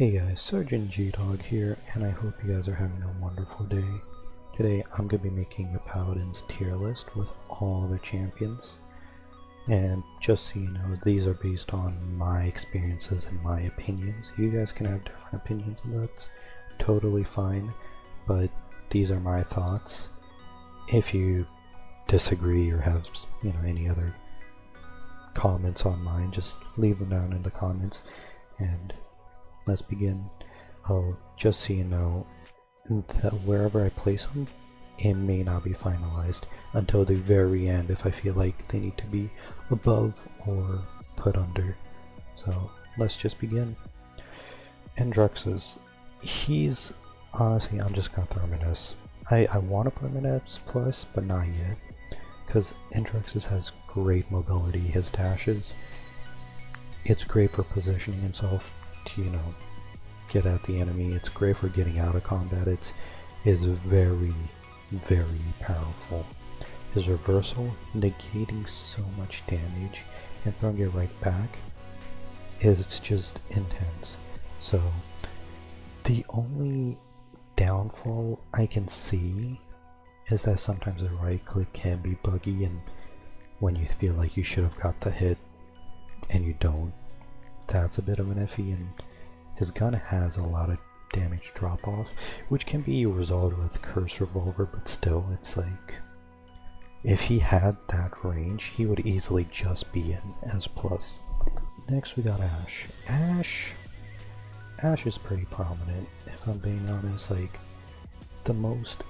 Hey guys, Sergeant G-Dog here, and I hope you guys are having a wonderful day. Today I'm going to be making a Paladins tier list with all the champions. And just so you know, these are based on my experiences and my opinions. You guys can have different opinions, and that's totally fine, but these are my thoughts. If you disagree or have any other comments on mine, just leave them down in the comments, and let's begin. Oh, just so you know, that wherever I place them, it may not be finalized until the very end if I feel like they need to be above or put under. So let's just begin. Androxus, he's honestly, I'm just gonna throw him in S. I want to put him in S plus, but not yet, because Androxus has great mobility. His dashes, it's great for positioning himself to, get at the enemy. It's great for getting out of combat. It's very, very powerful. His reversal, negating so much damage and throwing it right back, is just intense. So the only downfall I can see is that sometimes a right click can be buggy, and when you feel like you should have got the hit and you don't, that's a bit of an iffy. And his gun has a lot of damage drop off, which can be resolved with Curse Revolver, but still, it's like, if he had that range, he would easily just be in S+. Next we got Ash. Ash is pretty prominent, if I'm being honest. Like, the most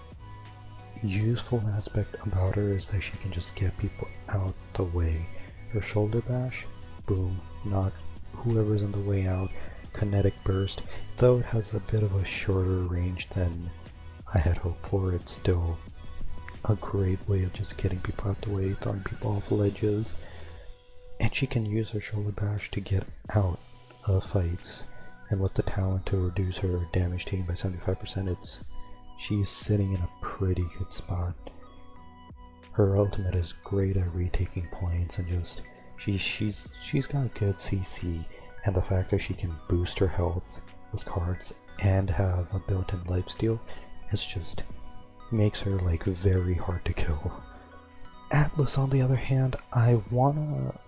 useful aspect about her is that she can just get people out the way. Her shoulder bash, boom, knock whoever's in the way out. Kinetic burst, though it has a bit of a shorter range than I had hoped for, it's still a great way of just getting people out the way, throwing people off ledges. And she can use her shoulder bash to get out of fights, and with the talent to reduce her damage taken by 75%, she's sitting in a pretty good spot. Her ultimate is great at retaking points, and just she's got good CC, and the fact that she can boost her health with cards and have a built-in lifesteal is just makes her like very hard to kill. Atlas, on the other hand, I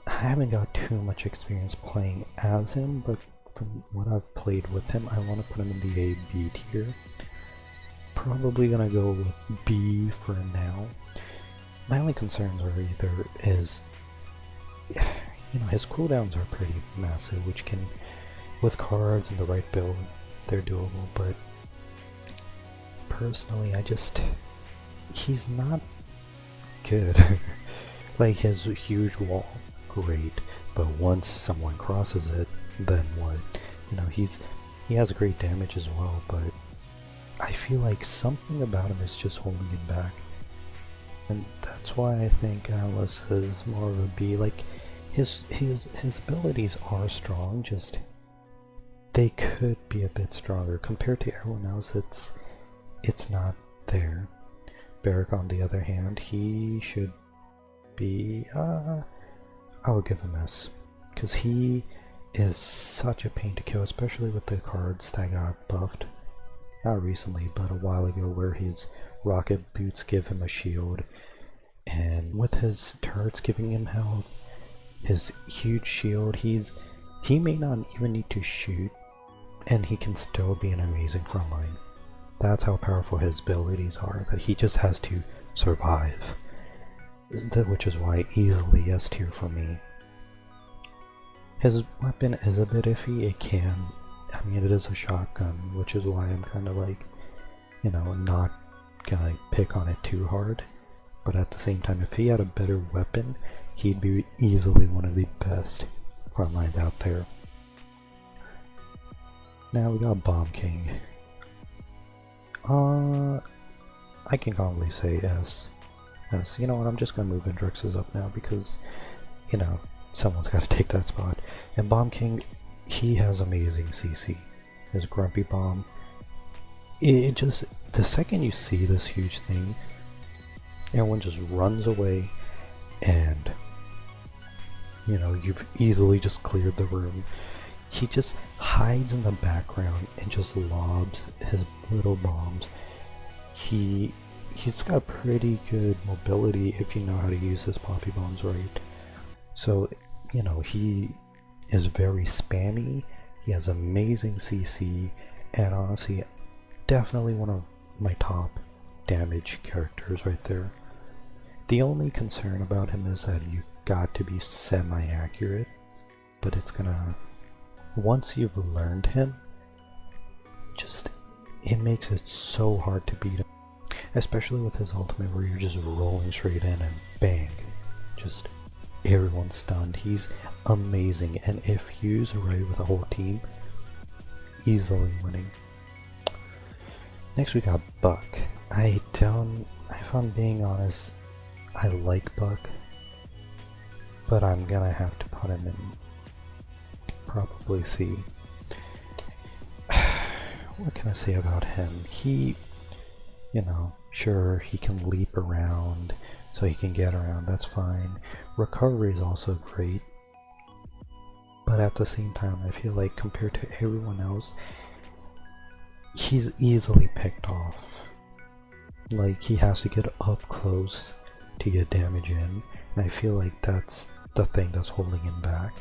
haven't got too much experience playing as him, but from what I've played with him, I want to put him in the A-B tier. Probably gonna go with B for now. My only concerns are his cooldowns are pretty massive, which can, with cards and the right build, they're doable, but personally, he's not good. Like, his huge wall, great, but once someone crosses it, then what? He has great damage as well, but I feel like something about him is just holding him back. And that's why I think Atlas is more of a B. Like, his abilities are strong, just they could be a bit stronger compared to everyone else. It's not there. Barik, on the other hand, he should be I would give him S, because he is such a pain to kill, especially with the cards that got buffed, not recently but a while ago, where his rocket boots give him a shield, and with his turrets giving him health, his huge shield, he may not even need to shoot, and he can still be an amazing frontline. That's how powerful his abilities are, that he just has to survive. Which is why easily S tier for me. His weapon is a bit iffy. It is a shotgun, which is why I'm kind of like, not gonna pick on it too hard. But at the same time, if he had a better weapon, he'd be easily one of the best frontlines out there. Now we got Bomb King. I can calmly say S. You know what, I'm just gonna move Androxus up now because, someone's gotta take that spot. And Bomb King, he has amazing CC. His Grumpy Bomb, the second you see this huge thing, everyone just runs away, and you've easily just cleared the room. he just hides in the background and just lobs his little bombs. He's got pretty good mobility if you know how to use his poppy bombs right. So, you know, he is very spammy, he has amazing CC, and honestly, definitely one of my top damage characters right there. The only concern about him is that you got to be semi-accurate, but it's gonna, once you've learned him, just, it makes it so hard to beat him. Especially with his ultimate where you're just rolling straight in and bang, just everyone's stunned. He's amazing, and if used right with a whole team, easily winning. Next we got Buck. If I'm being honest, I like Buck, but I'm gonna have to put him in probably C. What can I say about him? He, you know, sure, he can leap around, so he can get around, that's fine. Recovery is also great, but at the same time, I feel like compared to everyone else, he's easily picked off. Like, he has to get up close to get damage in, and I feel like that's the thing that's holding him back.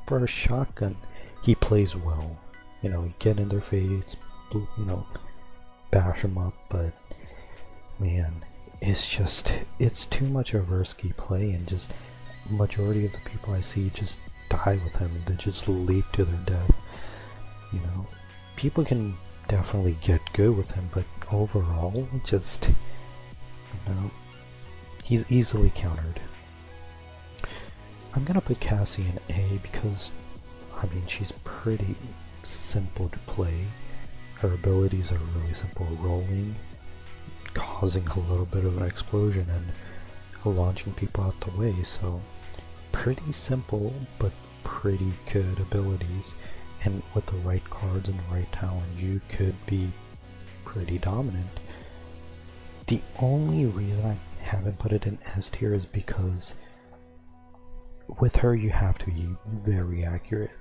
For a shotgun, he plays well. You know, you get in their face, you know, bash them up, but man, it's too much of a risky play, and just majority of the people I see just die with him, and they just leap to their death. You know, people can definitely get good with him, but overall, just, you know, he's easily countered. I'm gonna put Cassie in A because, I mean, she's pretty simple to play. Her abilities are really simple: rolling, causing a little bit of an explosion, and launching people out the way. So pretty simple, but pretty good abilities, and with the right cards and the right talent, you could be pretty dominant. The only reason I haven't put it in S tier is because with her you have to be very accurate.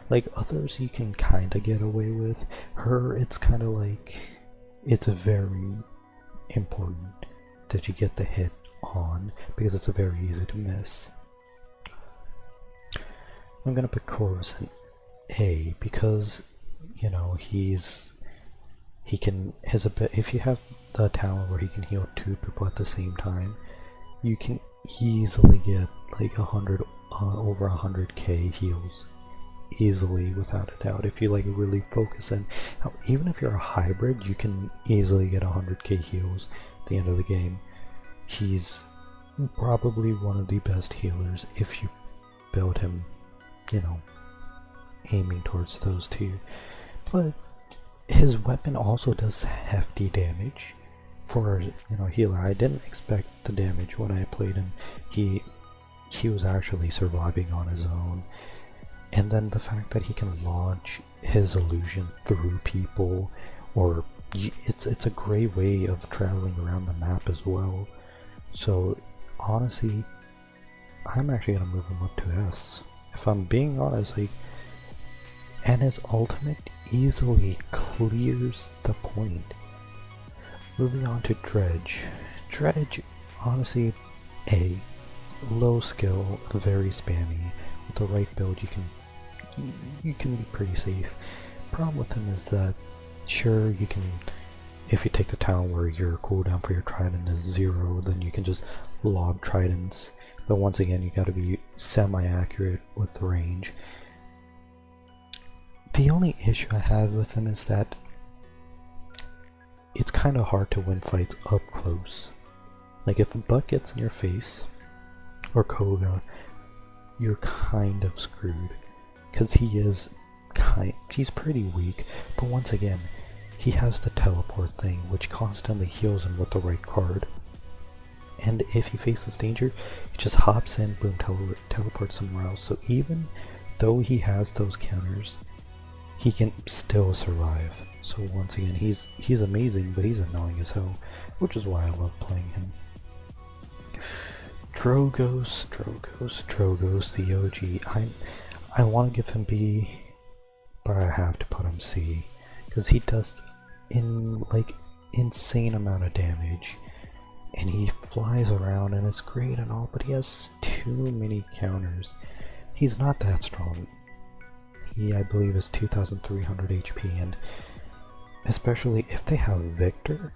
Like others you can kind of get away with. Her, it's kind of like, it's very important that you get the hit on, because it's very easy to miss. I'm gonna put Corvus in A because, you know, if you have the talent where he can heal 2 people at the same time, you can easily get like over 100k heals easily, without a doubt, if you like really focus in. Even if you're a hybrid, you can easily get 100k heals at the end of the game. He's probably one of the best healers if you build him, you know, aiming towards those two. But his weapon also does hefty damage for, you know, healer. I didn't expect the damage when I played him. He was actually surviving on his own. And then the fact that he can launch his illusion through people, or it's a great way of traveling around the map as well. So honestly, I'm actually gonna move him up to S. If I'm being honest, like, and his ultimate easily clears the point. Moving on to Dredge. Dredge, honestly, A, low skill, very spammy. With the right build, you can be pretty safe. Problem with him is that, sure, you can, if you take the town where your cooldown for your trident is 0, then you can just lob tridents. But once again, you gotta be semi-accurate with the range. The only issue I have with him is that it's kind of hard to win fights up close. Like if a Buck gets in your face, or Koga, you're kind of screwed, because he's pretty weak, but once again, he has the teleport thing, which constantly heals him with the right card. And if he faces danger, he just hops in, boom, teleports somewhere else. So even though he has those counters, he can still survive. So once again, he's amazing, but he's annoying as hell, which is why I love playing him. Drogoz, the OG. I want to give him B, but I have to put him C, because he does insane amount of damage, and he flies around and it's great and all, but he has too many counters. He's not that strong. He, I believe, is 2,300 HP, and especially if they have Victor,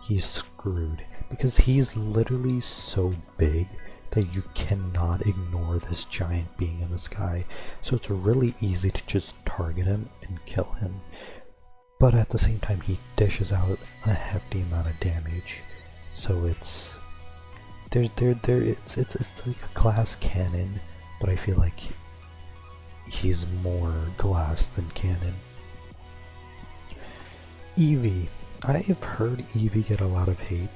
he's screwed, because he's literally so big that you cannot ignore this giant being in the sky. So it's really easy to just target him and kill him. But at the same time, he dishes out a hefty amount of damage. So it's it's like a glass cannon, but I feel like he's more glass than cannon. Evie. I've heard Evie get a lot of hate,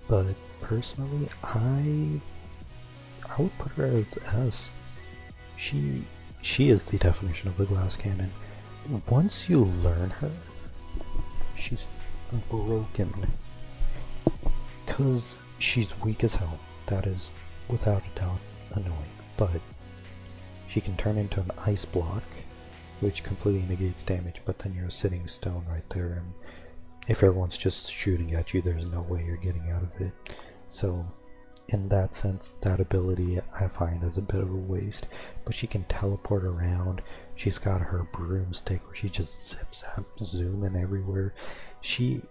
but personally, I would put her as S. She is the definition of a glass cannon. Once you learn her, she's broken. Cause she's weak as hell. That is without a doubt annoying. But she can turn into an ice block, which completely negates damage, but then you're a sitting stone right there, and if everyone's just shooting at you, there's no way you're getting out of it. So in that sense, that ability I find is a bit of a waste. But she can teleport around. She's got her broomstick where she just zips out, zooming everywhere. She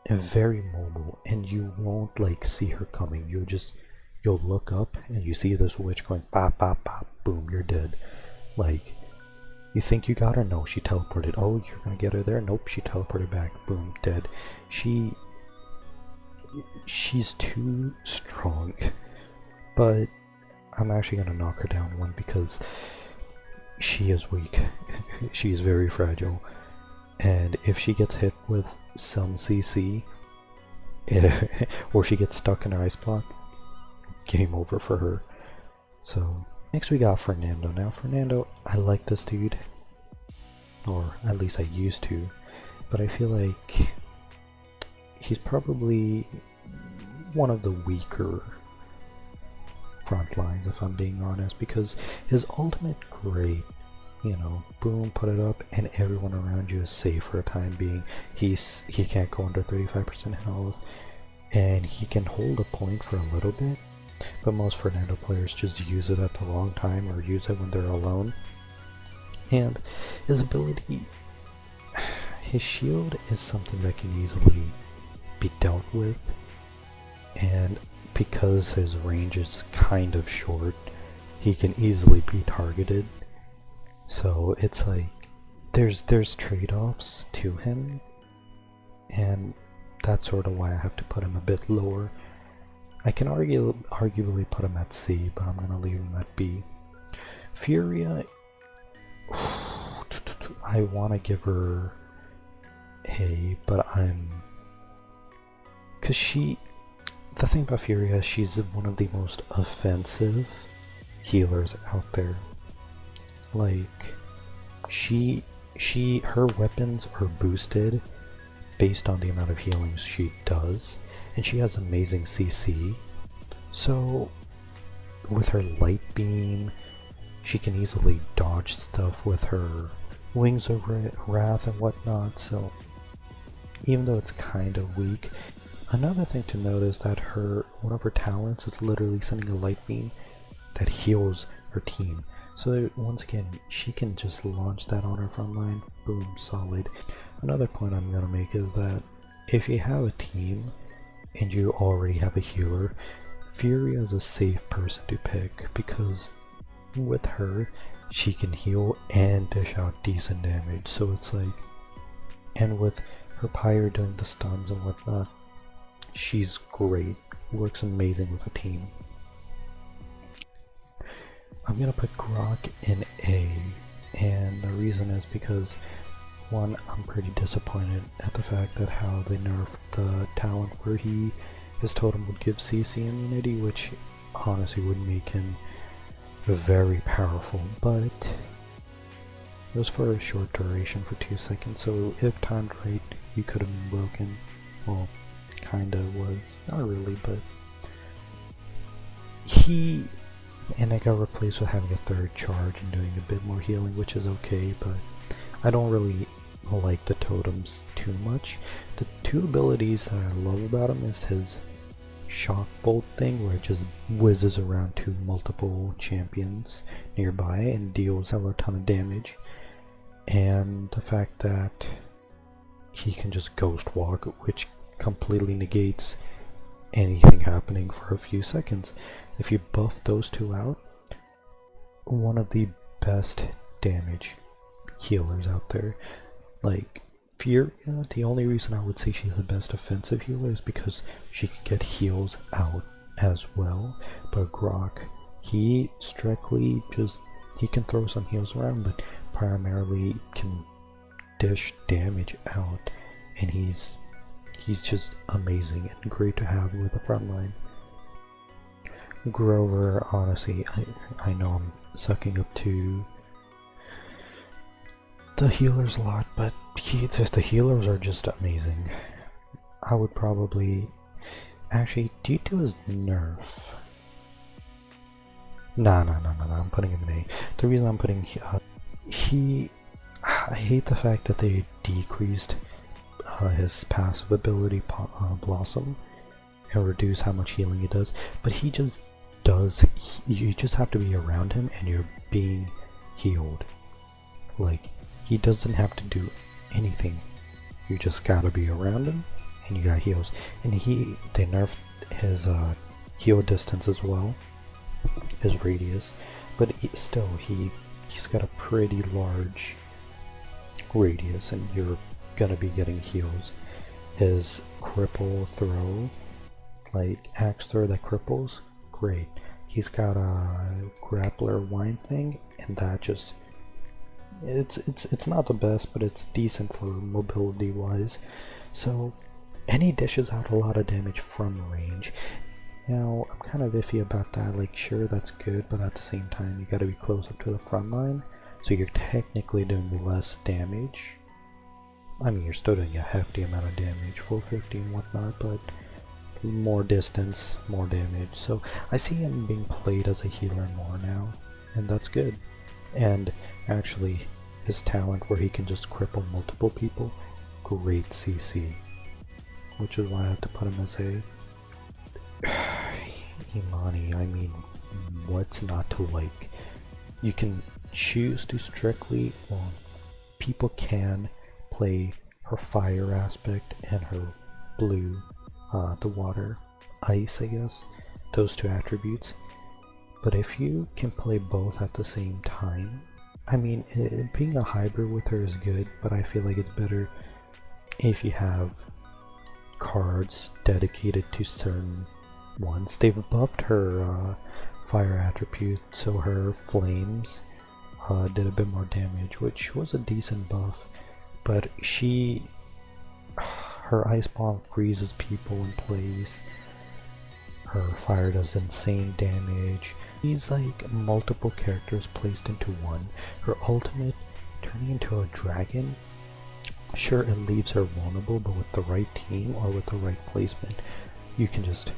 is very mobile, and you won't like see her coming. You'll look up and you see this witch going pop pop pop, boom, you're dead. Like, you think you got her? No, she teleported. Oh, you're gonna get her there? Nope, she teleported back. Boom, dead. She's too strong. But I'm actually gonna knock her down one because she is weak. She's very fragile. And if she gets hit with some CC, or she gets stuck in her ice block, game over for her. So next we got Fernando. Now Fernando, I like this dude, or at least I used to, but I feel like he's probably one of the weaker front lines, if I'm being honest, because his ultimate great, you know, boom, put it up, and everyone around you is safe for a time being. He can't go under 35% health, and he can hold a point for a little bit, but most Fernando players just use it at the wrong time or use it when they're alone. And his ability, his shield is something that can easily be dealt with, and because his range is kind of short, he can easily be targeted. So it's like there's trade-offs to him, and that's sort of why I have to put him a bit lower. I can arguably put him at C, but I'm gonna leave him at B. Furia, I want to give her A, but the thing about Furia, she's one of the most offensive healers out there. Like, her weapons are boosted based on the amount of healings she does, and she has amazing CC. So with her light beam, she can easily dodge stuff with her wings of wrath and whatnot. So even though it's kind of weak, another thing to note is that one of her talents is literally sending a light beam that heals her team. So once again, she can just launch that on her front line, boom, solid. Another point I'm gonna make is that if you have a team and you already have a healer, Fury is a safe person to pick, because with her, she can heal and dish out decent damage. So it's like, and with her Pyre doing the stuns and whatnot, she's great, works amazing with a team. I'm gonna put Grohk in A, and the reason is because, one, I'm pretty disappointed at the fact that how they nerfed the talent where his totem would give CC immunity, which honestly would make him very powerful, but it was for a short duration, for 2 seconds, so if timed right, you could have been broken. Well, kinda was, not really, but and I got replaced with having a third charge and doing a bit more healing, which is okay, but I don't really like the totems too much. The two abilities that I love about him is his shock bolt thing, where it just whizzes around to multiple champions nearby and deals a ton of damage, and the fact that he can just ghost walk, which completely negates anything happening for a few seconds. If you buff those two out, one of the best damage healers out there. Like Fury, the only reason I would say she's the best offensive healer is because she can get heals out as well. But Grohk, he strictly just, he can throw some heals around, but primarily can dish damage out, and he's just amazing and great to have with the front line. Grover, honestly, I know I'm sucking up to the healers a lot, but the healers are just amazing. I would probably, actually, due to his nerf, nah, I'm putting him in A. The reason I'm putting I hate the fact that they decreased his passive ability, Blossom, and reduce how much healing it does, but he just does, you just have to be around him and you're being healed. Like, he doesn't have to do anything, you just gotta be around him and you got heals. And they nerfed his heal distance as well, his radius, but still he's got a pretty large radius and you're gonna be getting heals. His cripple throw, like axe throw that cripples, great. He's got a grappler wine thing, and that just, it's not the best, but it's decent for mobility wise. So, and he dishes out a lot of damage from range. Now, I'm kind of iffy about that. Like, sure, that's good, but at the same time, you gotta be close up to the front line, so you're technically doing less damage. I mean, you're still doing a hefty amount of damage, 450 and whatnot, but more distance, more damage. So I see him being played as a healer more now, and that's good. And actually, his talent where he can just cripple multiple people, great CC. Which is why I have to put him as a Imani. I mean, what's not to like? You can choose to strictly, well, people can play her fire aspect and her blue, the water, ice, I guess, those two attributes. But if you can play both at the same time, I mean, being a hybrid with her is good, but I feel like it's better if you have cards dedicated to certain ones. They've buffed her fire attribute, so her flames did a bit more damage, which was a decent buff. But her ice bomb freezes people in place. Her fire does insane damage. She's like multiple characters placed into one. Her ultimate, turning into a dragon, sure, it leaves her vulnerable, but with the right team or with the right placement, you can just,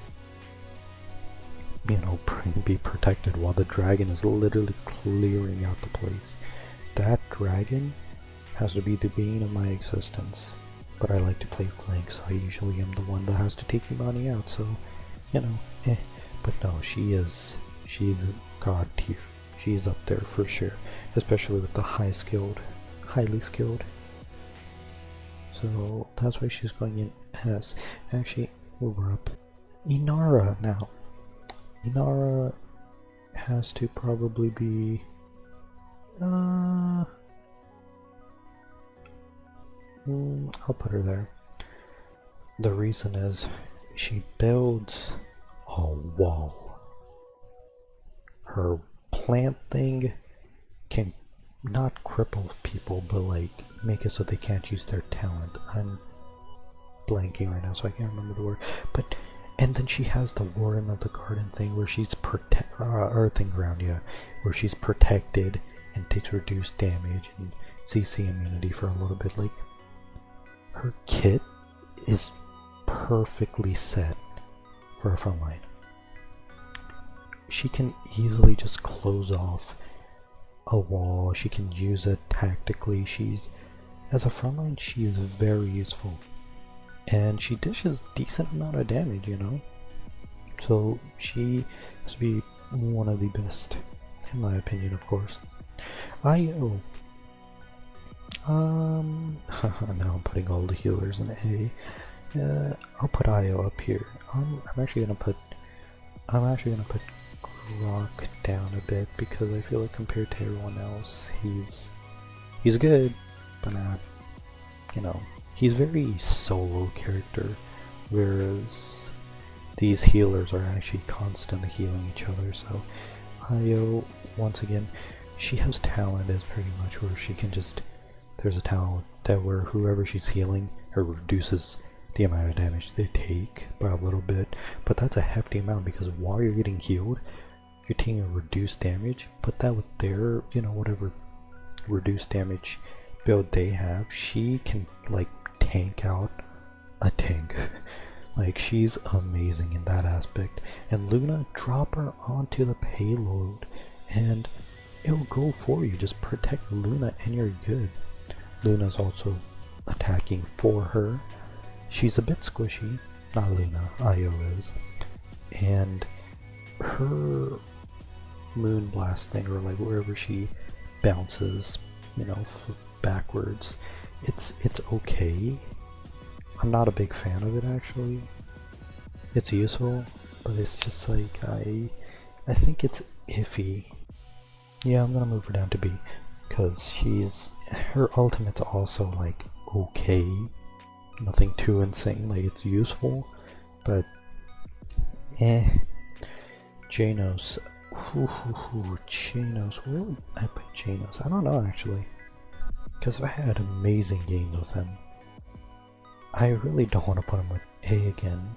you know, be protected while the dragon is literally clearing out the place. That dragon has to be the bane of my existence. But I like to play flank, so I usually am the one that has to take Imani out, so, you know, But no, she's a god tier. She's up there for sure, especially with the highly skilled. So that's why she's going in S. Actually, we're up. Inara now. Inara has to probably be I'll put her there. The reason is she builds a wall. Her plant thing can not cripple people, but like make it so they can't use their talent. I'm blanking right now, so I can't remember the word. But and then she has the Warden of the Garden thing where she's Earthing Ground, yeah, where she's protected and takes reduced damage and CC immunity for a little bit. Like, her kit is perfectly set for a front line. She can easily just close off a wall. She can use it tactically. She's as a frontline, she is very useful. And she dishes decent amount of damage, you know? So she has to be one of the best, in my opinion, of course. IO. Now I'm putting all the healers in A. I'll put IO up here. I'm actually gonna put Grohk down a bit because I feel like compared to everyone else, he's good, but not, you know, he's very solo character, whereas these healers are actually constantly healing each other. So IO, once again, she has talent is pretty much where she can just, there's a talent that where whoever she's healing, her reduces the amount of damage they take by a little bit, but that's a hefty amount because while you're getting healed, you're taking a reduced damage. Put that with their, you know, whatever reduced damage build they have, she can like tank out a tank. Like, she's amazing in that aspect. And Luna, drop her onto the payload and it'll go for you. Just protect Luna and you're good. Luna's also attacking for her. She's a bit squishy, not Luna, Io is. And her moon blast thing, or like wherever she bounces, you know, backwards, it's okay. I'm not a big fan of it actually. It's useful, but it's just like I think it's iffy. Yeah, I'm gonna move her down to B because her ultimate's also like okay. Nothing too insane, like it's useful, but Jenos. Jenos, where would I put Jenos? I don't know actually, because I had amazing games with him. I really don't want to put him with A again,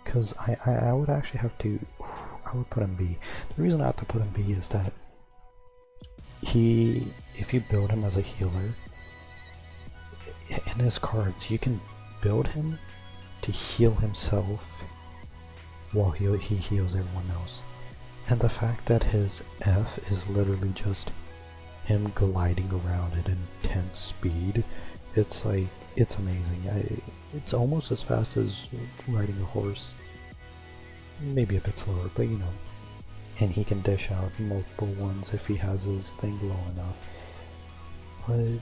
because I would actually have to, I would put him B. The reason I have to put him B is that if you build him as a healer, in his cards, you can build him to heal himself while he heals everyone else. And the fact that his F is literally just him gliding around at intense speed, it's like, it's amazing. It's almost as fast as riding a horse. Maybe a bit slower, but you know. And he can dish out multiple ones if he has his thing low enough. But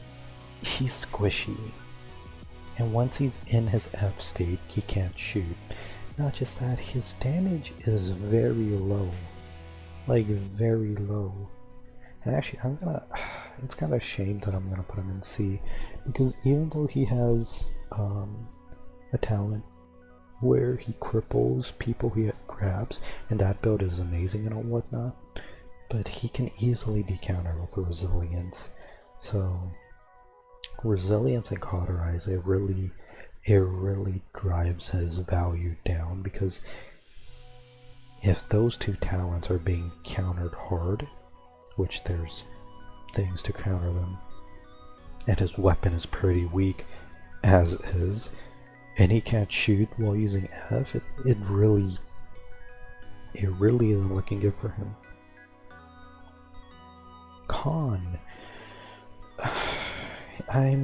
he's squishy, and once he's in his F state, he can't shoot. Not just that, his damage is very low, like very low. And actually, it's kind of a shame that I'm gonna put him in C, because even though he has a talent where he cripples people he grabs, and that build is amazing and whatnot, but he can easily be countered with resilience. So resilience and cauterize, it really drives his value down, because if those two talents are being countered hard, which there's things to counter them, and his weapon is pretty weak as is, and he can't shoot while using F, it really isn't looking good for him. Con, I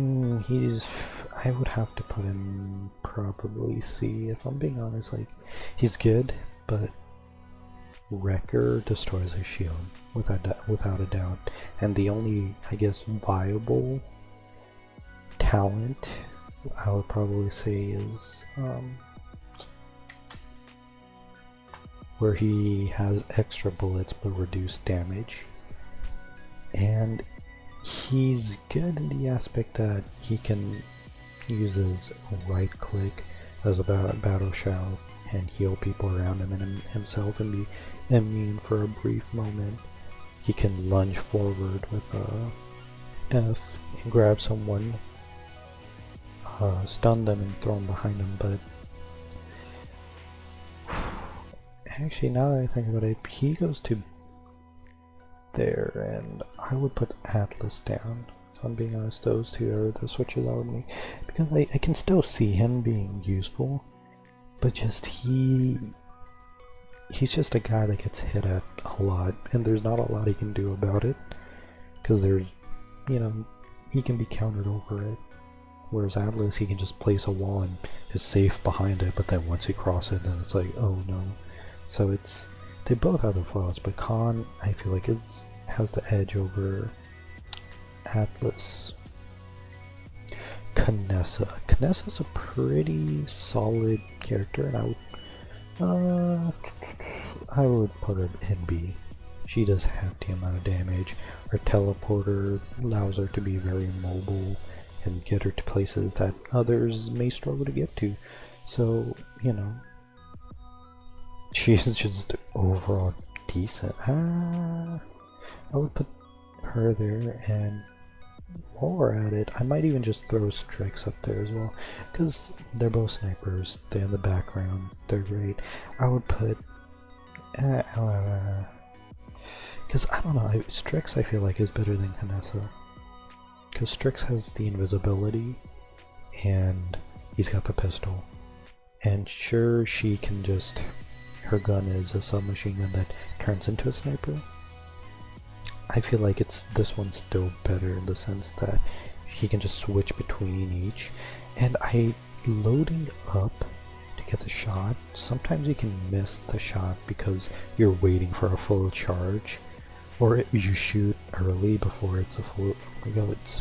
would have to put him probably C, if I'm being honest. Like, he's good, but Wrecker destroys his shield without a doubt. And the only, I guess, viable talent I would probably say is where he has extra bullets but reduced damage. And he's good in the aspect that he can use his right click as a battle shout and heal people around him and himself and be immune for a brief moment. He can lunge forward with F and grab someone, stun them and throw them behind him, but actually now that I think about it, he goes to there, and I would put Atlas down. If I'm being honest, those two are the switches out of me, because I can still see him being useful, but just he's just a guy that gets hit at a lot, and there's not a lot he can do about it, because there's, you know, he can be countered over it. Whereas Atlas, he can just place a wall and is safe behind it, but then once you cross it, then it's like, oh no. So they both have their flaws, but Khan, I feel like, has the edge over Atlas. Kinessa. Kinessa's a pretty solid character, and I would put her in B. She does hefty amount of damage. Her teleporter allows her to be very mobile and get her to places that others may struggle to get to. So, you know, she's just overall decent. I would put her there, and while we're at it, I might even just throw Strix up there as well, because they're both snipers, they're in the background, they're great. I would put, because I don't know, Strix I feel like is better than Kinessa. Because Strix has the invisibility, and he's got the pistol. And sure, she can just, her gun is a submachine gun that turns into a sniper. I feel like this one's still better in the sense that he can just switch between each. And loading up to get the shot, sometimes you can miss the shot because you're waiting for a full charge. Or you shoot early before it's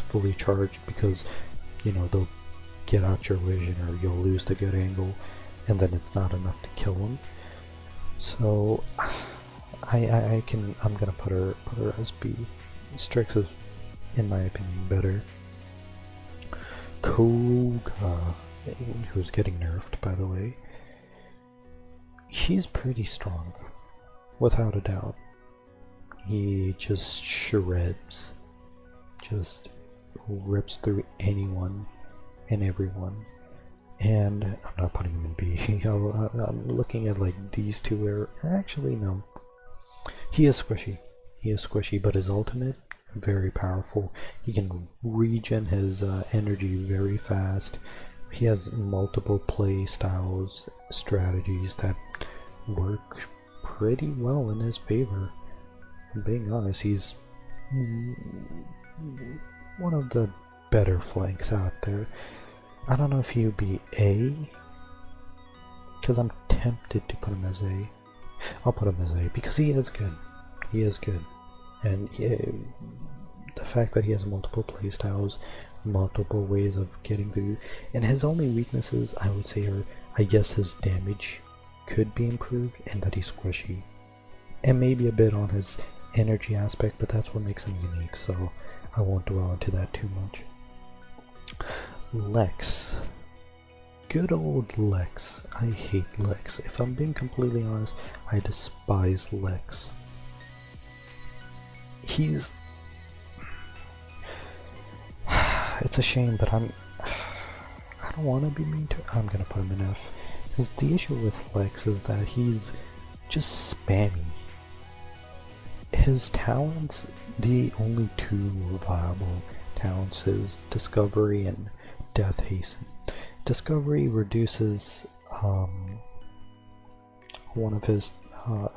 fully charged, because, you know, they'll get out your vision or you'll lose the good angle, and then it's not enough to kill them. So I'm gonna put her as B. Strix is, in my opinion, better. Koga, who's getting nerfed, by the way, he's pretty strong, without a doubt. He just shreds, just rips through anyone and everyone. And I'm not putting him in B. I'm looking at like these two where, actually no. He is squishy. He is squishy, but his ultimate, very powerful. He can regen his energy very fast. He has multiple play styles, strategies that work pretty well in his favor. If I'm being honest, he's one of the better flanks out there. I don't know if he would be A, because I'm tempted to put him as A. I'll put him as A because he is good. He is good. And the fact that he has multiple playstyles, multiple ways of getting through, and his only weaknesses, I would say, are, I guess, his damage could be improved, and that he's squishy. And maybe a bit on his energy aspect, but that's what makes him unique, so I won't dwell into that too much. Lex. Good old Lex. I hate Lex. If I'm being completely honest, I despise Lex. He's... It's a shame, but I don't want to be mean to... I'm gonna put him in F. Because the issue with Lex is that he's just spammy. His talents, the only two viable talents is Discovery and Death Hasten. Discovery reduces one of his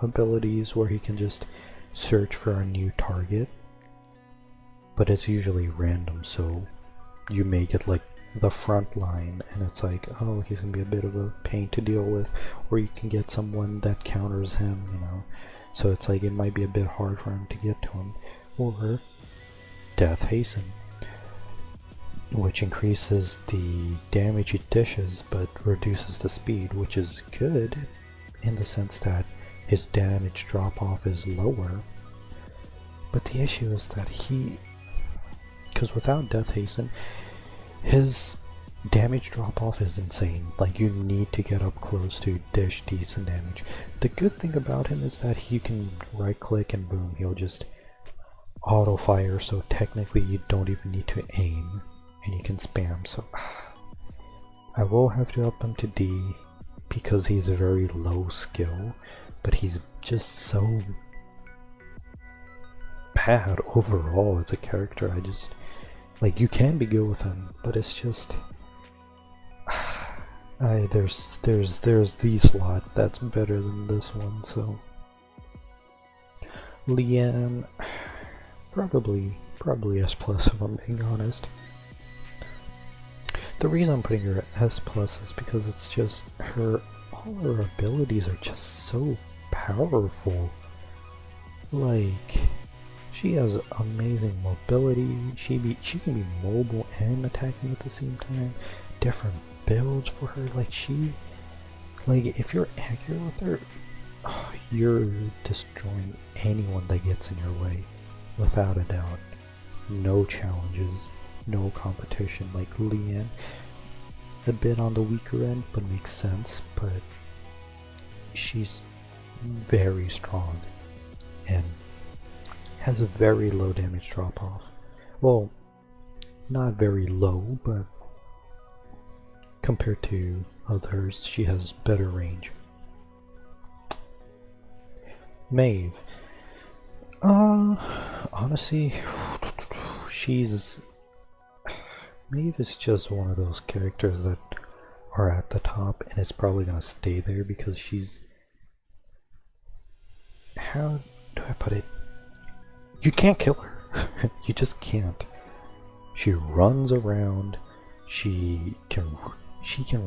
abilities where he can just search for a new target, but it's usually random, so you may get like the front line and it's like, oh, he's gonna be a bit of a pain to deal with, or you can get someone that counters him, you know, so it's like it might be a bit hard for him to get to him. Or Death Hasten, which increases the damage it dishes but reduces the speed, which is good in the sense that his damage drop off is lower. But the issue is that because without Death Hasten, his damage drop off is insane. Like, you need to get up close to dish decent damage. The good thing about him is that you can right click and boom, he'll just auto fire, so technically you don't even need to aim and you can spam. So I will have to up him to D because he's a very low skill, but he's just so bad overall as a character. I just, like, you can be good with him, but it's just there's the slot that's better than this one. So Lian, probably probably S plus if I'm being honest. The reason I'm putting her at S plus is because it's just all her abilities are just so powerful. Like, she has amazing mobility. She can be mobile and attacking at the same time. Different builds for her. Like if you're accurate with her, you're destroying anyone that gets in your way, without a doubt. No challenges, no competition. Like Lian, a bit on the weaker end, but makes sense. But she's very strong and has a very low damage drop off. Well, not very low, but compared to others, she has better range. Maeve. Honestly, Maeve is just one of those characters that are at the top, and it's probably gonna stay there because she's... How do I put it? You can't kill her. You just can't. She runs around. She can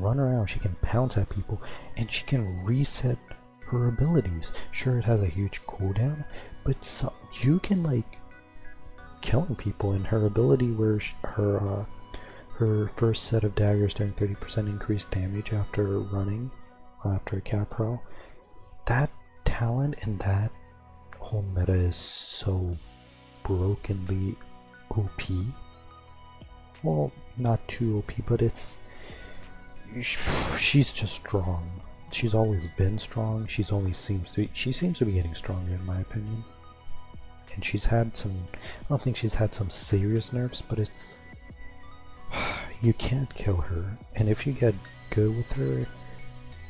run around. She can pounce at people, and she can reset her abilities. Sure, it has a huge cooldown, but you can like killing people in her ability where her first set of daggers doing 30% increased damage after running, after a cap roll. That talent and that whole meta is so brokenly OP. Well, not too OP, but she's just strong. She's always been strong. She seems to be getting stronger in my opinion. And she's had some, I don't think she's had some serious nerfs, but it's, you can't kill her. And if you get good with her,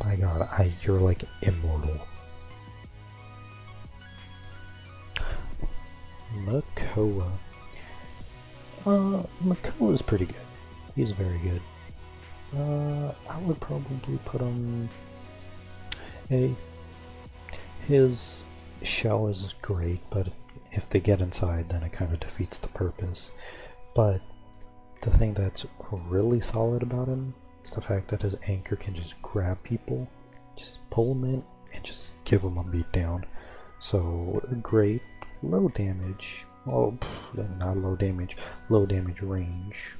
my god, you're like immortal. Makoa. Makoa's pretty good. He's very good. I would probably put him A. His shell is great, but if they get inside, then it kind of defeats the purpose. But the thing that's really solid about him is the fact that his anchor can just grab people, just pull them in, and just give them a beat down. So great. Low damage. Well, not low damage. Low damage range.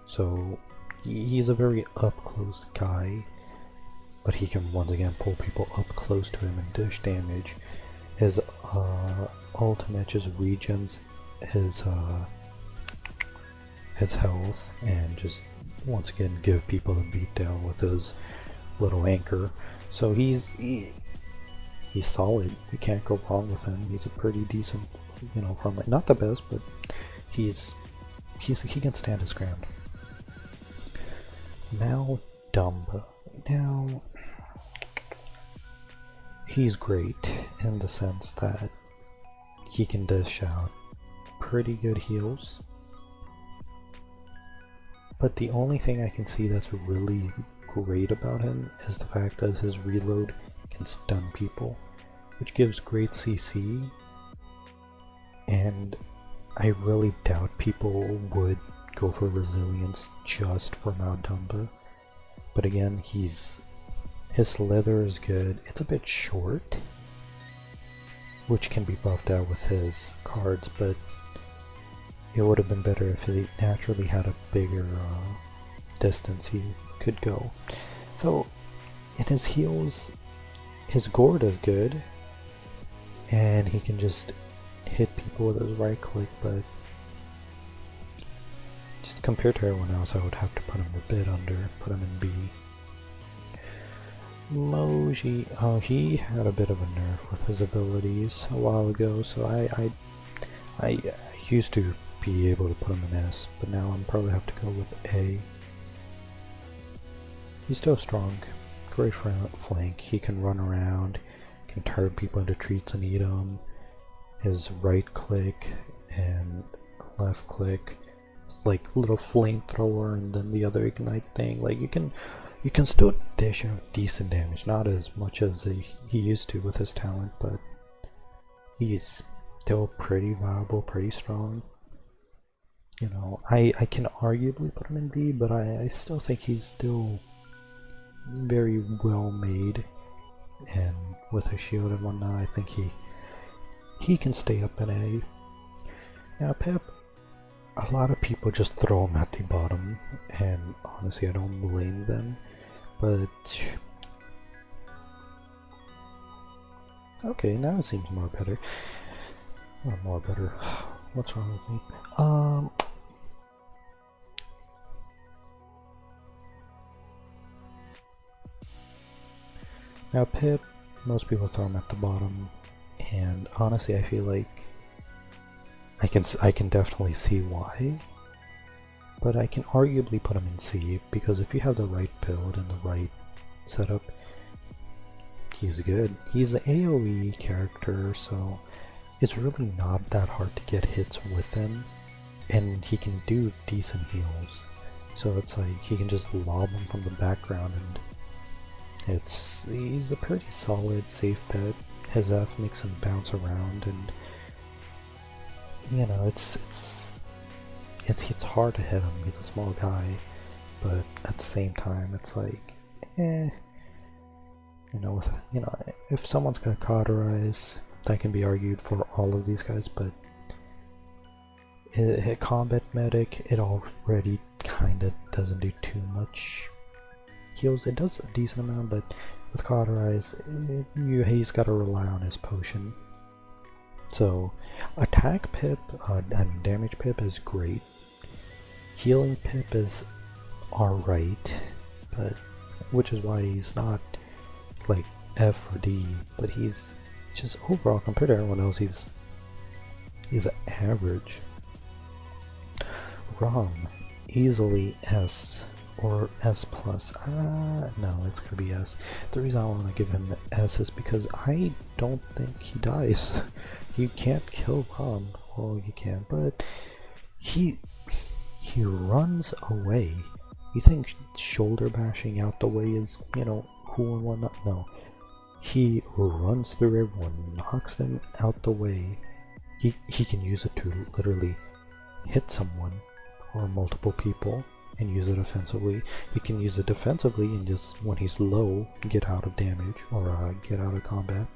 So he's a very up close guy, but he can once again pull people up close to him and dish damage. His ultimate just regens his health and just once again give people a beat down with his little anchor. So he's solid. You can't go wrong with him. He's a pretty decent, from like, not the best, but he can stand his ground. Now Dumba. Now he's great in the sense that he can dish out pretty good heals. But the only thing I can see that's really great about him is the fact that his reload can stun people, which gives great CC, and I really doubt people would go for resilience just for Mount Dumba. But again, his slither is good. It's a bit short, which can be buffed out with his cards, but it would have been better if he naturally had a bigger distance he could go. So in his heals, his gourd is good, and he can just hit people with his right click, but just compared to everyone else, I would have to put him a bit under, put him in B. Moji, he had a bit of a nerf with his abilities a while ago, so I used to be able to put him in S, but now I'm probably have to go with A. He's still strong, great flank, he can run around, can turn people into treats and eat them. His right click and left click, like little flamethrower, and then the other ignite thing. Like you can still dish out decent damage, not as much as he used to with his talent, but he's still pretty viable, pretty strong. You know, I can arguably put him in B, but I still think he's still very well made, and with a shield and whatnot, I think he can stay up in A. Now Pip, a lot of people just throw him at the bottom, and honestly I don't blame them, but okay, now it seems more better. Oh, more better. What's wrong with me? Now Pip, most people throw him at the bottom, and honestly I feel like I can definitely see why, but I can arguably put him in C, because if you have the right build and the right setup, he's good. He's an AoE character, so it's really not that hard to get hits with him, and he can do decent heals. So it's like he can just lob them from the background, and he's a pretty solid safe bet. His F makes him bounce around, and you know it's hard to hit him. He's a small guy, but at the same time it's like, you know, if someone's got cauterize, that can be argued for all of these guys, but a combat medic, it already kinda doesn't do too much heals. It does a decent amount, but with cauterize, he's got to rely on his potion. So attack Pip and damage Pip is great. Healing Pip is alright, but which is why he's not like F or D, but he's just overall compared to everyone else, he's average. Raum, easily S or S plus. No, it's gonna be S. The reason I want to give him S is because I don't think he dies. You can't kill Raum. Well, you can, but he runs away. You think shoulder bashing out the way is, you know, cool and whatnot? No. He runs through everyone, knocks them out the way. He can use it to literally hit someone or multiple people and use it offensively. He can use it defensively and just, when he's low, get out of damage or get out of combat.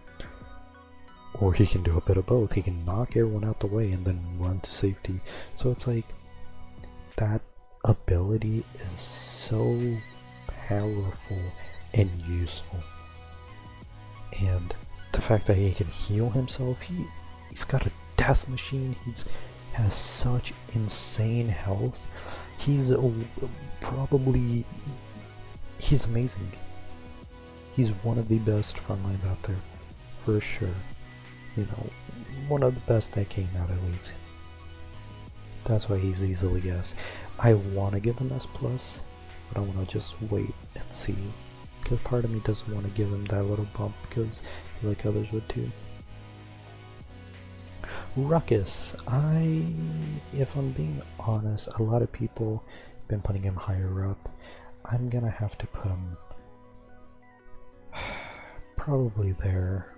Or he can do a bit of both. He can knock everyone out the way and then run to safety. So it's like, that ability is so powerful and useful. And the fact that he can heal himself, he's got a death machine, has such insane health. He's probably, he's amazing. He's one of the best frontlines out there, for sure. You know, one of the best that came out at least. That's why he's easily S. I want to give him S+, but I want to just wait and see. Because part of me doesn't want to give him that little bump, because I feel like others would too. Ruckus, if I'm being honest, a lot of people have been putting him higher up. I'm gonna have to put him probably there.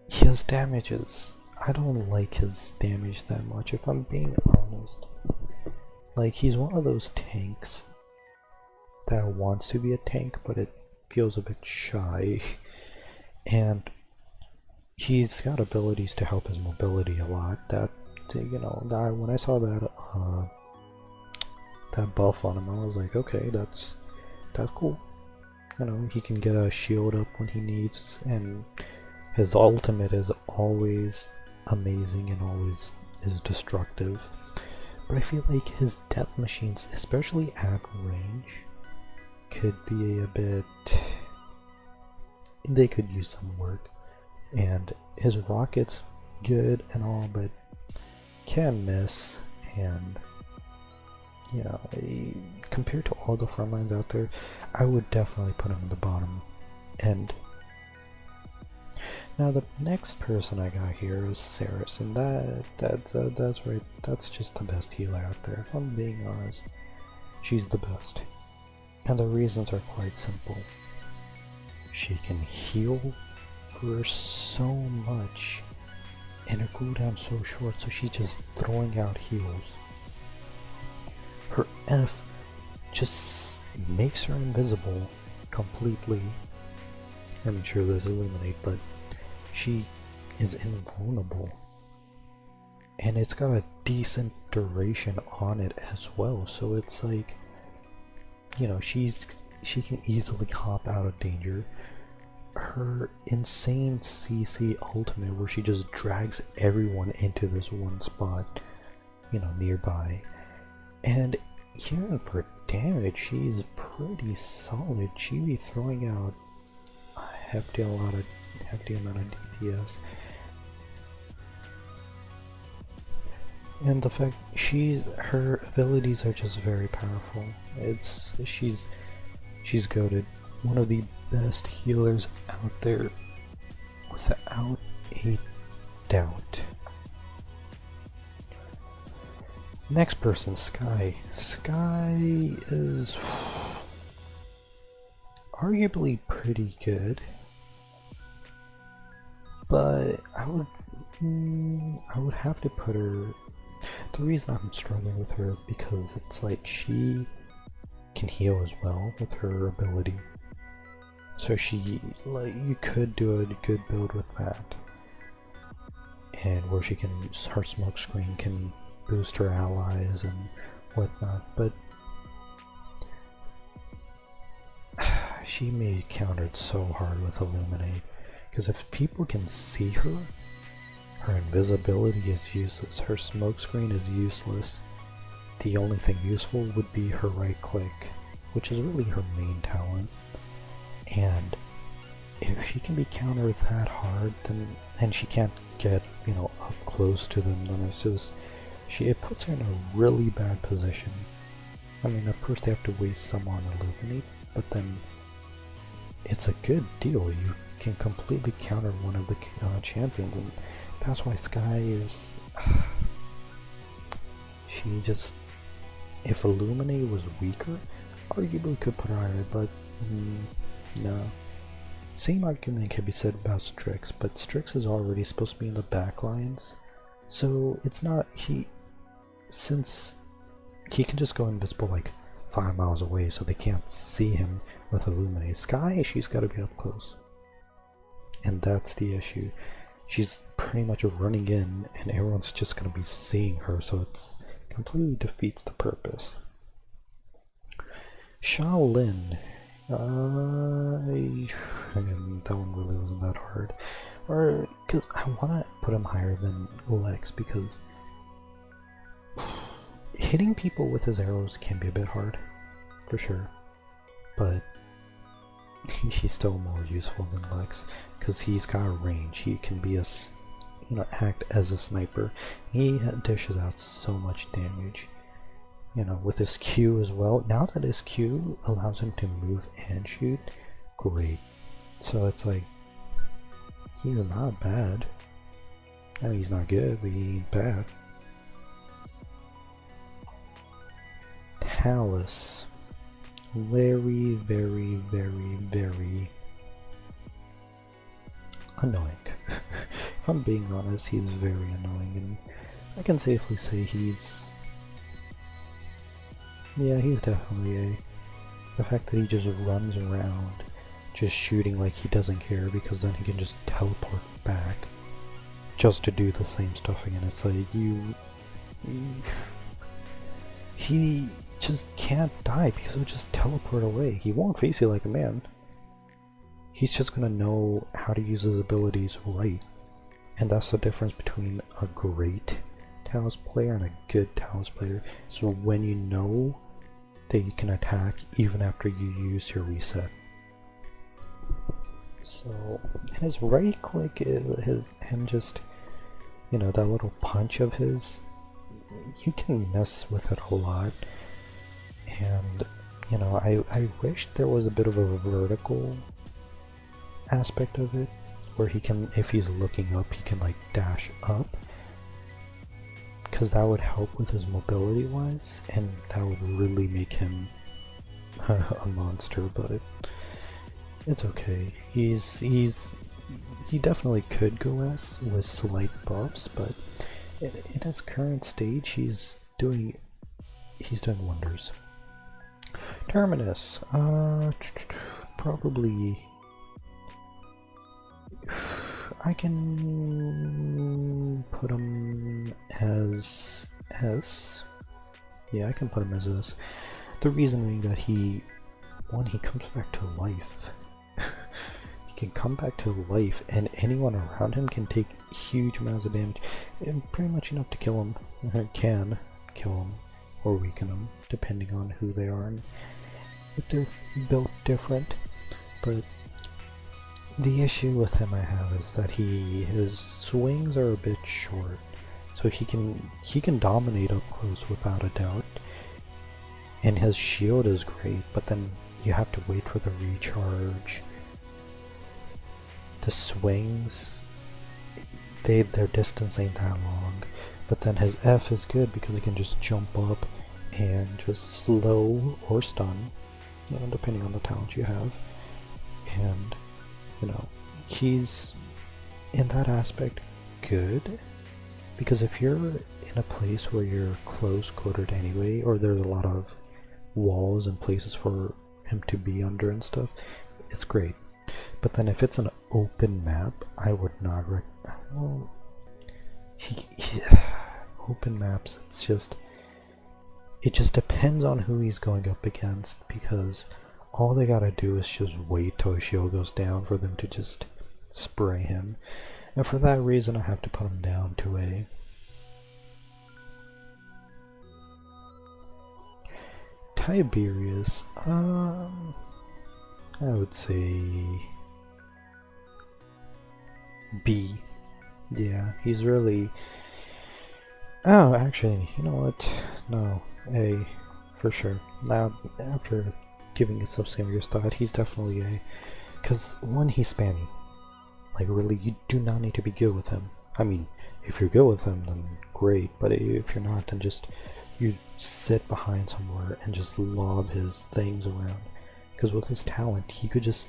His damages, I don't like his damage that much, if I'm being honest. Like, he's one of those tanks that wants to be a tank, but it feels a bit shy. And he's got abilities to help his mobility a lot. You know, when I saw that buff on him, I was like, okay, that's cool. You know, he can get a shield up when he needs, and his ultimate is always amazing and always is destructive. But I feel like his death machines, especially at range, could be a bit, they could use some work. And his rockets, good and all, but can miss. And you know, compared to all the front lines out there, I would definitely put him in the bottom. And now the next person I got here is Ceres, and that's right, that's just the best healer out there. If I'm being honest, she's the best. And the reasons are quite simple. She can heal for so much, and her cooldown so short, so she's just throwing out heals. Her F just makes her invisible completely. I mean, sure, there's Illuminate, but she is invulnerable. And it's got a decent duration on it as well, so it's like, you know, she can easily hop out of danger. Her insane CC ultimate where she just drags everyone into this one spot, you know, nearby. And even for damage, she's pretty solid. She be throwing out a hefty amount of DPS. And the fact her abilities are just very powerful. She's goated. One of the best healers out there, without a doubt. Next person, Skye. Skye is arguably pretty good, but I would have to put her. The reason I'm struggling with her is because it's like she can heal as well with her ability. So you could do a good build with that. And where her smoke screen can boost her allies and whatnot, but she may be countered so hard with Illuminate, because if people can see her, her invisibility is useless, her smokescreen is useless. The only thing useful would be her right click, which is really her main talent. And if she can be countered that hard, and she can't get, you know, up close to them, then it's just, it puts her in a really bad position. I mean, of course they have to waste some on Illuminate, but then it's a good deal. You can completely counter one of the champions, and that's why Skye is... she just... If Illuminate was weaker, arguably could put her higher, but no. Same argument can be said about Strix, but Strix is already supposed to be in the back lines, so it's not... Since he can just go invisible like 5 miles away, so they can't see him with Illuminate. Skye, she's got to be up close. And that's the issue. She's pretty much running in, and everyone's just going to be seeing her, so it's completely defeats the purpose. Shaolin. Again, that one really wasn't that hard. Or, because I want to put him higher than Lex, because hitting people with his arrows can be a bit hard, for sure. But he's still more useful than Lex, because he's got a range. He can be act as a sniper. He dishes out so much damage. You know, with his Q as well. Now that his Q allows him to move and shoot, great. So it's like, he's not bad. I mean, he's not good, but he ain't bad. Talus. Very, very, very, very annoying. If I'm being honest, he's very annoying, and I can safely say he's definitely the fact that he just runs around just shooting like he doesn't care, because then he can just teleport back just to do the same stuff again. It's like, he just can't die because he'll just teleport away. He won't face you like a man. He's just gonna know how to use his abilities right. And that's the difference between a great Talus player and a good Talus player. So when you know that you can attack even after you use your reset. So his right click is him just, you know, that little punch of his, you can mess with it a lot. And, you know, I wish there was a bit of a vertical aspect of it, where he can, if he's looking up, he can like dash up, because that would help with his mobility wise, and that would really make him a monster. But it's okay. He's he definitely could go S with slight buffs, but in his current stage, he's doing wonders. Terminus, probably. I can put him as S. Yeah, I can put him as S. The reason being that he comes back to life. He can come back to life, and anyone around him can take huge amounts of damage, and pretty much enough to kill him. Can kill him or weaken him, depending on who they are and if they're built different. But the issue with him I have is that his swings are a bit short, so he can dominate up close without a doubt, and his shield is great, but then you have to wait for the recharge. The swings, their distance ain't that long, but then his F is good because he can just jump up and just slow or stun, depending on the talent you have, and he's in that aspect good, because if you're in a place where you're close quartered anyway, or there's a lot of walls and places for him to be under and stuff, it's great. But then if it's an open map, I would not open maps, it just depends on who he's going up against, because all they gotta do is just wait till his shield goes down for them to just spray him. And for that reason, I have to put him down to A. Tiberius, I would say B. Yeah, he's really... Oh, actually, you know what? No, A, for sure. Now, after giving it some serious thought, he's definitely A. Because when he's spammy, like really, you do not need to be good with him. I mean, if you're good with him, then great, but if you're not, then just you sit behind somewhere and just lob his things around. Because with his talent, he could just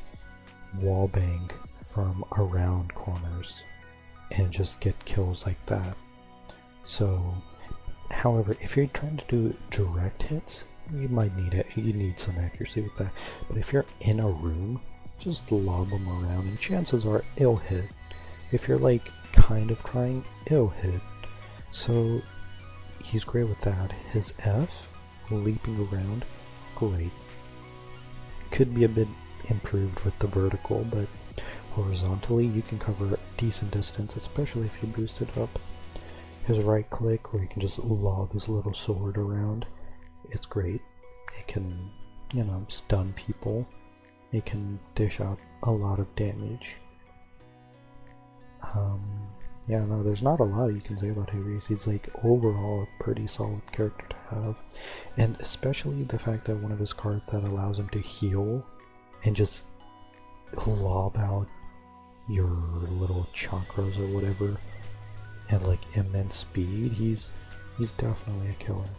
wallbang from around corners and just get kills like that. So, however, if you're trying to do direct hits, you might need it. You need some accuracy with that. But if you're in a room, just lob them around, and chances are it'll hit. If you're like kind of trying, it'll hit. So he's great with that. His F, leaping around, great. Could be a bit improved with the vertical, but horizontally you can cover a decent distance, especially if you boost it up. His right click, where you can just lob his little sword around, it's great. It can, stun people. It can dish out a lot of damage. Yeah, no, there's not a lot you can say about Tiberius. He's like overall a pretty solid character to have, and especially the fact that one of his cards that allows him to heal and just lob out your little chakras or whatever at like immense speed, he's definitely a killer.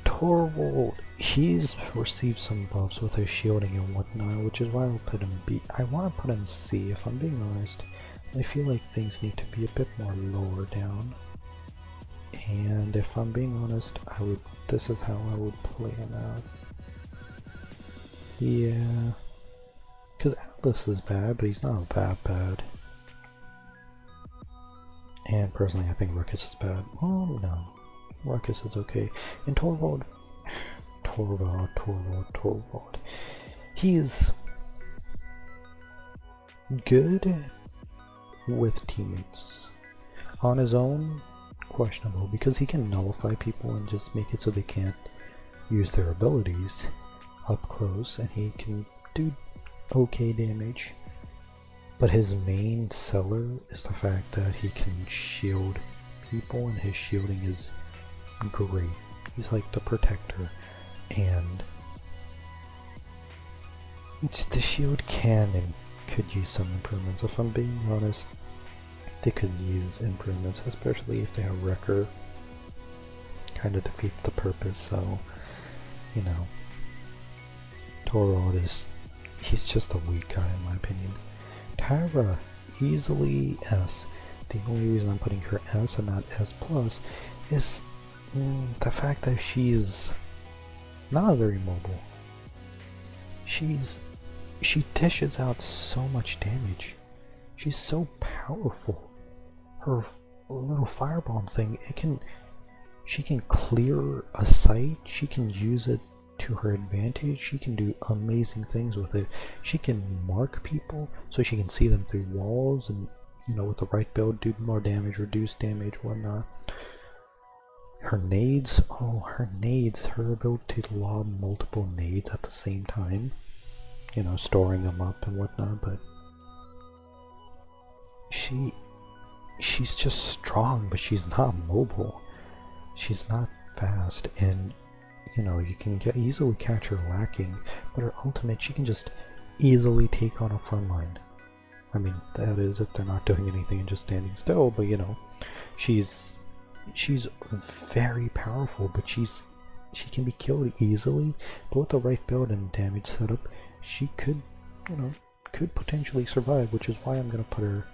Torvald, he's received some buffs with his shielding and whatnot, which is why I'll put him B. I want to put him C, if I'm being honest. I feel like things need to be a bit more lower down. And if I'm being honest, this is how I would play him out. Yeah. Because Atlas is bad, but he's not that bad. And personally, I think Ruckus is bad. Oh, no. Ruckus is okay. And Torvald. Torvald. He's good with teammates. On his own, questionable, because he can nullify people and just make it so they can't use their abilities up close, and he can do okay damage. But his main seller is the fact that he can shield people, and his shielding is great. He's like the protector, and the shield can and could use some improvements. If I'm being honest, they could use improvements, especially if they have Wrecker. Kind of defeat the purpose, so, Torvald is he's just a weak guy in my opinion. Tyra, easily S. The only reason I'm putting her S and not S plus is the fact that she's not very mobile. She dishes out so much damage. She's so powerful. Her little firebomb thing, she can clear a site, she can use it to her advantage, she can do amazing things with it. She can mark people so she can see them through walls and, you know, with the right build do more damage, reduce damage, whatnot. Her nades, her ability to lob multiple nades at the same time, you know, storing them up and whatnot, but she's just strong, but she's not mobile. She's not fast, and you know, you can easily catch her lacking, but her ultimate, she can just easily take on a front line. I mean, that is if they're not doing anything and just standing still, but you know, she's very powerful, but she can be killed easily, but with the right build and damage setup, she could, you know, could potentially survive, which is why I'm gonna put her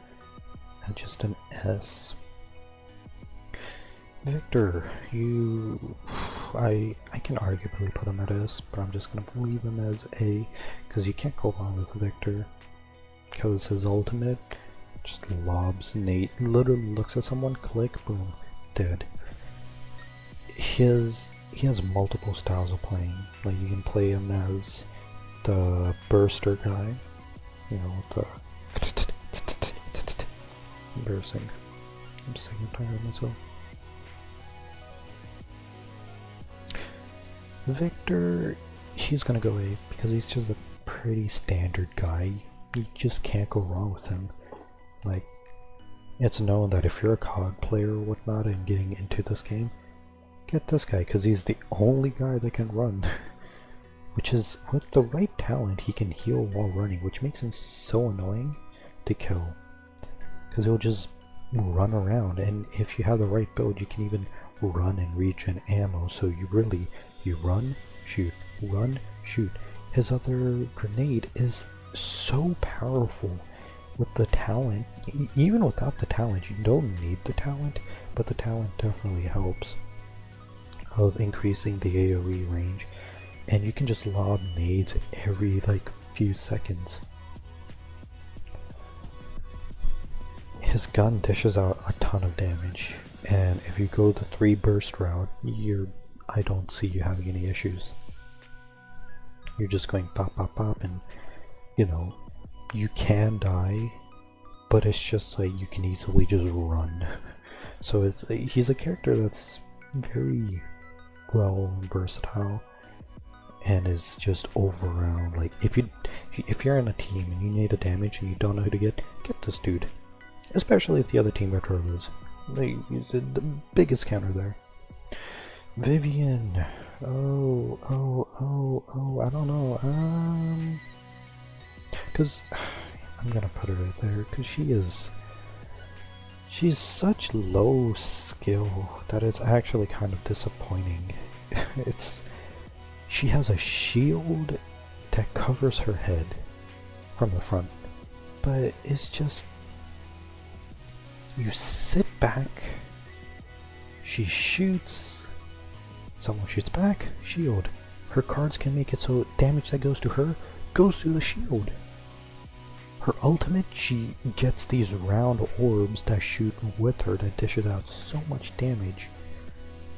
at just an S. Victor, I can arguably put him at S, but I'm just gonna leave him as A, because you can't go wrong with Victor, because his ultimate just lobs Nate, literally looks at someone, click, boom, dead. He has multiple styles of playing. Like, you can play him as the burster guy, you know, with the embarrassing. I'm sick and tired of myself. Victor, he's gonna go A because he's just a pretty standard guy. You just can't go wrong with him. Like, it's known that if you're a COG player or whatnot and getting into this game, get this guy because he's the only guy that can run. Which is, with the right talent, he can heal while running, which makes him so annoying to kill. Because he'll just run around, and if you have the right build, you can even run and regen ammo, so you run, shoot, run, shoot. His other grenade is so powerful with the talent. Even without the talent, you don't need the talent, but the talent definitely helps of increasing the AoE range, and you can just lob nades every like few seconds. His gun dishes out a ton of damage, and if you go the 3 burst route, I don't see you having any issues. You're just going pop pop pop, and you know, you can die, but it's just like you can easily just run. So he's a character that's very well versatile and is just overall, like, if you're in a team and you need a damage and you don't know who to get this dude. Especially if the other team are Drogoz. He's the biggest counter there. Vivian. Oh, I don't know. Because I'm gonna put her right there because she's such low skill that it's actually kind of disappointing. She has a shield that covers her head from the front, but it's just, you sit back, she shoots, someone shoots back, shield. Her cards can make it so damage that goes to her goes through the shield. Her ultimate, she gets these round orbs that shoot with her that dishes out so much damage.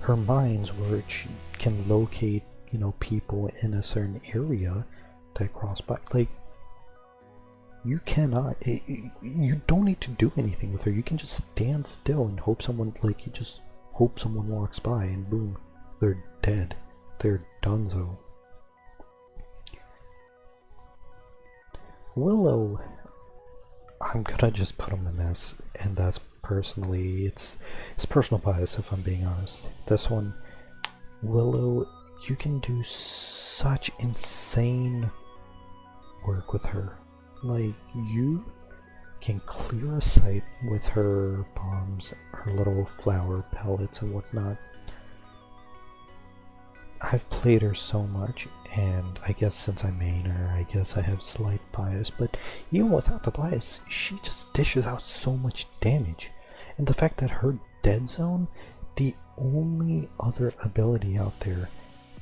Her mines, where she can locate, you know, people in a certain area that cross by, like, you cannot, you don't need to do anything with her. You can just stand still and hope someone, like, you just hope someone walks by and boom, they're dead. They're donezo. Willow, I'm gonna just put him in this, and that's personally, it's personal bias if I'm being honest. This one, Willow, you can do such insane work with her. Like, you can clear a site with her bombs, her little flower pellets and whatnot. I've played her so much, and I guess since I main her, I guess I have slight bias, but even without the bias, she just dishes out so much damage. And the fact that her dead zone, the only other ability out there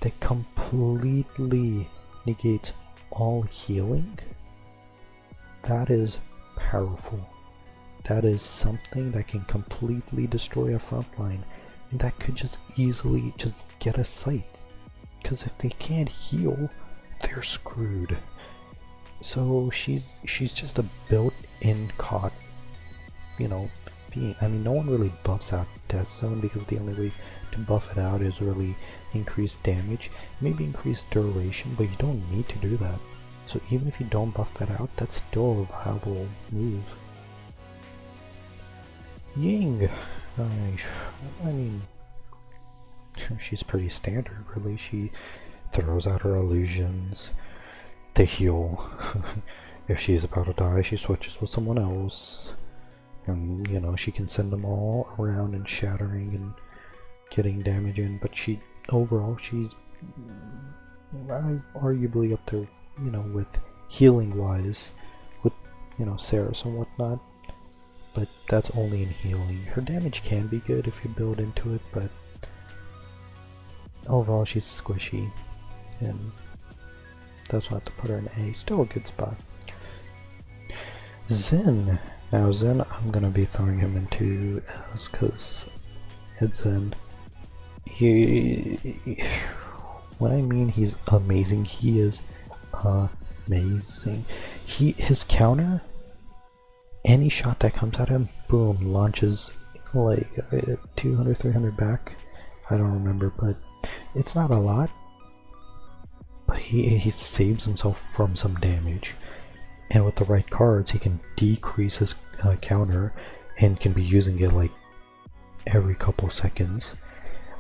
that completely negates all healing, that is powerful. That is something that can completely destroy a frontline, and that could just easily just get a sight. Because if they can't heal, they're screwed. So she's just a built-in caught, you know, being. I mean, no one really buffs out Death Zone because the only way to buff it out is really increase damage, maybe increase duration, but you don't need to do that. So even if you don't buff that out, that's still a viable move. Ying, I mean, she's pretty standard, really. She throws out her illusions. They heal. If she's about to die, she switches with someone else. And, you know, she can send them all around and shattering and getting damage in. But overall, she's arguably up there, you know, with healing-wise, with, you know, Sarah and whatnot. But that's only in healing. Her damage can be good if you build into it, but overall she's squishy, and that's why I have to put her in A. Still a good spot. Zen. Now Zen, I'm gonna be throwing him into S because it's Zen. When I mean he's amazing, he is amazing. His counter, any shot that comes at him, boom, launches like 200, 300 back. I don't remember, but it's not a lot. But he saves himself from some damage. And with the right cards, he can decrease his counter and can be using it like every couple seconds.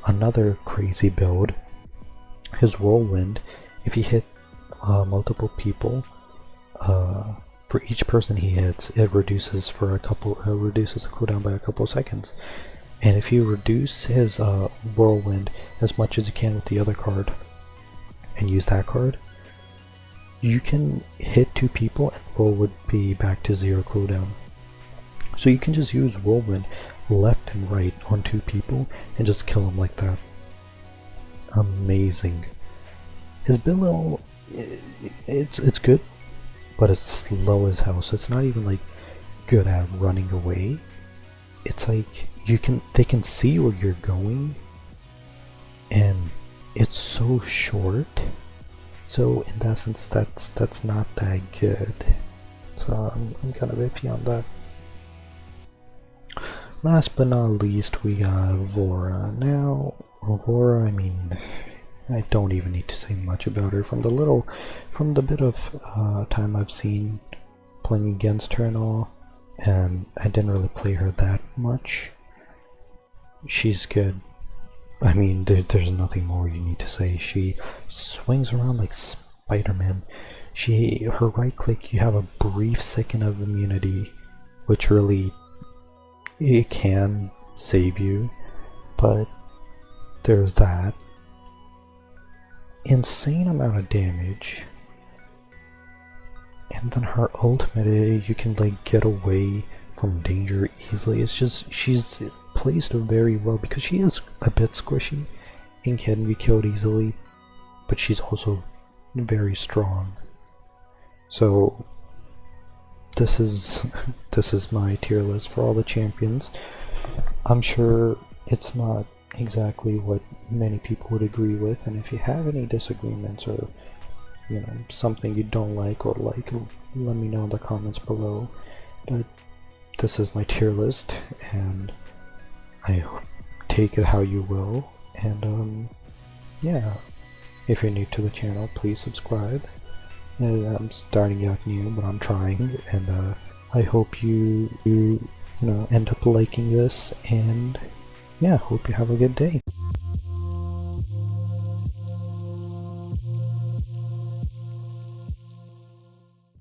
Another crazy build, his Whirlwind, if he hit multiple people, for each person he hits, it reduces reduces the cooldown by a couple of seconds. And if you reduce his Whirlwind as much as you can with the other card, and use that card, you can hit 2 people and Whirlwind be back to 0 cooldown. So you can just use Whirlwind left and right on 2 people and just kill them like that. Amazing. His Billow, it's good, but it's slow as hell, so it's not even like good at running away. It's like they can see where you're going, and it's so short. So in that sense, that's not that good. So I'm kind of iffy on that. Last but not least, we got Vora. Now, Vora, I mean, I don't even need to say much about her. From the bit of time I've seen playing against her and all, and I didn't really play her that much. She's good. I mean, there's nothing more you need to say. She swings around like Spider-Man. Her right click, you have a brief second of immunity, which really, it can save you, but there's that. Insane amount of damage. And then her ultimate, you can like get away from danger easily. It's just, she's placed very well because she is a bit squishy and can be killed easily, but she's also very strong. So this is my tier list for all the champions. I'm sure it's not exactly what many people would agree with, and if you have any disagreements or, you know, something you don't like or like, let me know in the comments below. But this is my tier list, and I take it how you will. And yeah, if you're new to the channel, please subscribe. I'm starting out new, but I'm trying, and I hope you know, end up liking this, and yeah, hope you have a good day.